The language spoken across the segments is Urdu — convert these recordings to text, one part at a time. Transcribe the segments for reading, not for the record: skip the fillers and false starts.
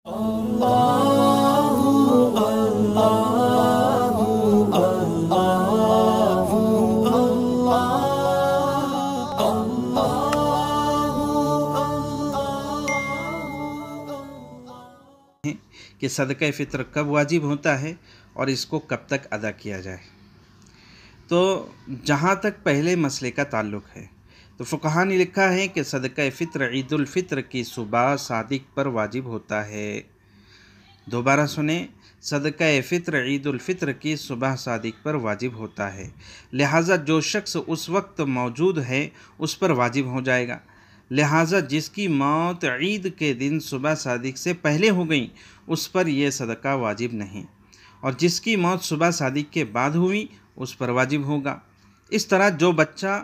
کہ صدقہ فطر کب واجب ہوتا ہے اور اس کو کب تک ادا کیا جائے۔ تو جہاں تک پہلے مسئلے کا تعلق ہے تو فقہا نے لکھا ہے کہ صدقہ فطر عید الفطر کی صبح صادق پر واجب ہوتا ہے۔ دوبارہ سنیں، صدقہ فطر عید الفطر کی صبح صادق پر واجب ہوتا ہے، لہٰذا جو شخص اس وقت موجود ہے اس پر واجب ہو جائے گا۔ لہٰذا جس کی موت عید کے دن صبح صادق سے پہلے ہو گئی اس پر یہ صدقہ واجب نہیں، اور جس کی موت صبح صادق کے بعد ہوئی اس پر واجب ہوگا۔ اس طرح جو بچہ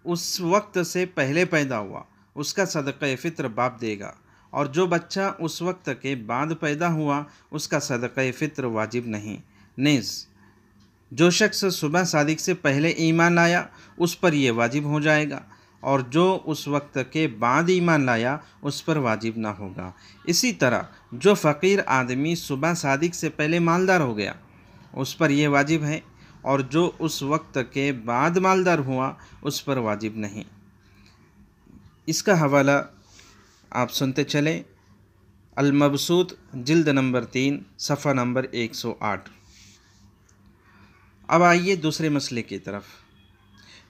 اس وقت سے پہلے پیدا ہوا اس کا صدقہ فطر باپ دے گا، اور جو بچہ اس وقت کے بعد پیدا ہوا اس کا صدقہ فطر واجب نہیں۔ نیز جو شخص صبح صادق سے پہلے ایمان لایا اس پر یہ واجب ہو جائے گا، اور جو اس وقت کے بعد ایمان لایا اس پر واجب نہ ہوگا۔ اسی طرح جو فقیر آدمی صبح صادق سے پہلے مالدار ہو گیا اس پر یہ واجب ہے، اور جو اس وقت کے بعد مالدار ہوا اس پر واجب نہیں۔ اس کا حوالہ آپ سنتے چلیں، المبسوط جلد نمبر 3 صفحہ نمبر 108۔ اب آئیے دوسرے مسئلے کی طرف۔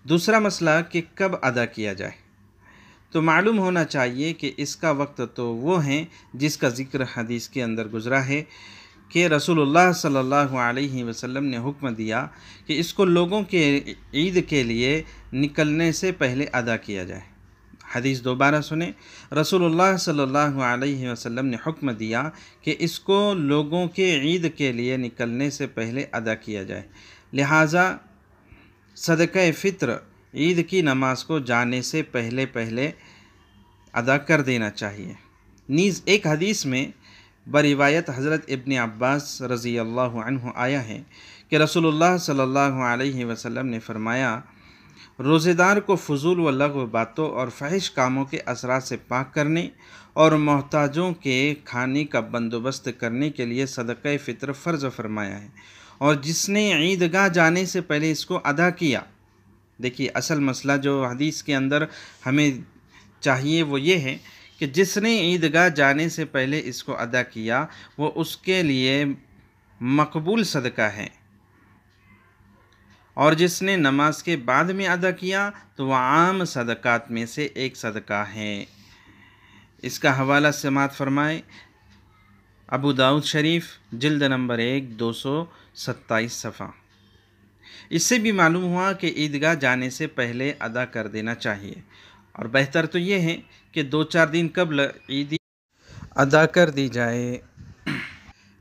دوسرا مسئلہ کہ کب ادا کیا جائے، تو معلوم ہونا چاہیے کہ اس کا وقت تو وہ ہے جس کا ذکر حدیث کے اندر گزرا ہے کہ رسول اللہ صلی اللہ علیہ وسلم نے حکم دیا کہ اس کو لوگوں کے عید کے لیے نکلنے سے پہلے ادا کیا جائے۔ حدیث دوبارہ سنیں، رسول اللہ صلی اللہ علیہ وسلم نے حکم دیا کہ اس کو لوگوں کے عید کے لیے نکلنے سے پہلے ادا کیا جائے، لہٰذا صدقہ فطر عید کی نماز کو جانے سے پہلے ادا کر دینا چاہیے۔ نیز ایک حدیث میں بروایت حضرت ابن عباس رضی اللہ عنہ آیا ہے کہ رسول اللہ صلی اللہ علیہ وسلم نے فرمایا، روزے دار کو فضول و لغو باتوں اور فحش کاموں کے اثرات سے پاک کرنے اور محتاجوں کے کھانے کا بندوبست کرنے کے لیے صدقہ فطر فرض فرمایا ہے، اور جس نے عیدگاہ جانے سے پہلے اس کو ادا کیا۔ دیکھیے اصل مسئلہ جو حدیث کے اندر ہمیں چاہیے وہ یہ ہے کہ جس نے عیدگاہ جانے سے پہلے اس کو ادا کیا وہ اس کے لیے مقبول صدقہ ہے، اور جس نے نماز کے بعد میں ادا کیا تو وہ عام صدقات میں سے ایک صدقہ ہے۔ اس کا حوالہ سماعت فرمائے، ابو داؤد شریف جلد نمبر 1 227 صفحہ۔ اس سے بھی معلوم ہوا کہ عیدگاہ جانے سے پہلے ادا کر دینا چاہیے، اور بہتر تو یہ ہے کہ 2-4 دن قبل عید ادا کر دی جائے۔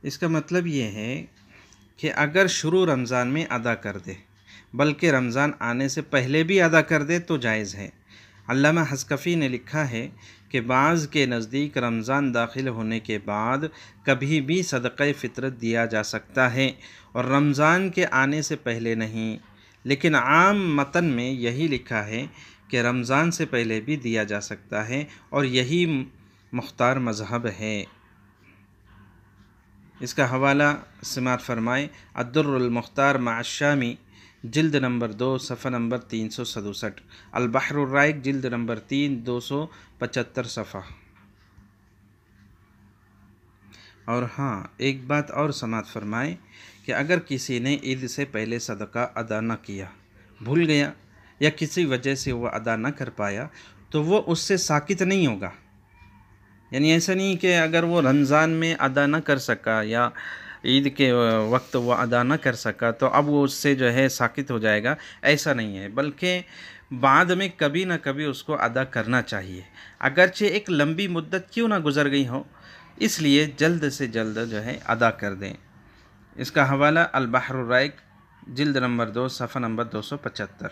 اس کا مطلب یہ ہے کہ اگر شروع رمضان میں ادا کر دے بلکہ رمضان آنے سے پہلے بھی ادا کر دے تو جائز ہے۔ علامہ حصکفی نے لکھا ہے کہ بعض کے نزدیک رمضان داخل ہونے کے بعد کبھی بھی صدقہ فطر دیا جا سکتا ہے اور رمضان کے آنے سے پہلے نہیں، لیکن عام متن میں یہی لکھا ہے کہ رمضان سے پہلے بھی دیا جا سکتا ہے، اور یہی مختار مذہب ہے۔ اس کا حوالہ سماعت فرمائے، الدر المختار مع الشامی جلد نمبر 2 صفحہ نمبر 367، البحر الرائق جلد نمبر 3 275 صفحہ۔ اور ہاں ایک بات اور سماعت فرمائے کہ اگر کسی نے عید سے پہلے صدقہ ادا نہ کیا، بھول گیا یا کسی وجہ سے وہ ادا نہ کر پایا تو وہ اس سے ساقط نہیں ہوگا۔ یعنی ایسا نہیں کہ اگر وہ رمضان میں ادا نہ کر سکا یا عید کے وقت وہ ادا نہ کر سکا تو اب وہ اس سے جو ہے ساقط ہو جائے گا، ایسا نہیں ہے، بلکہ بعد میں کبھی نہ کبھی اس کو ادا کرنا چاہیے، اگرچہ ایک لمبی مدت کیوں نہ گزر گئی ہو، اس لیے جلد سے جلد جو ہے ادا کر دیں۔ اس کا حوالہ البحر الرائق جلد نمبر 2 صفحہ نمبر 275۔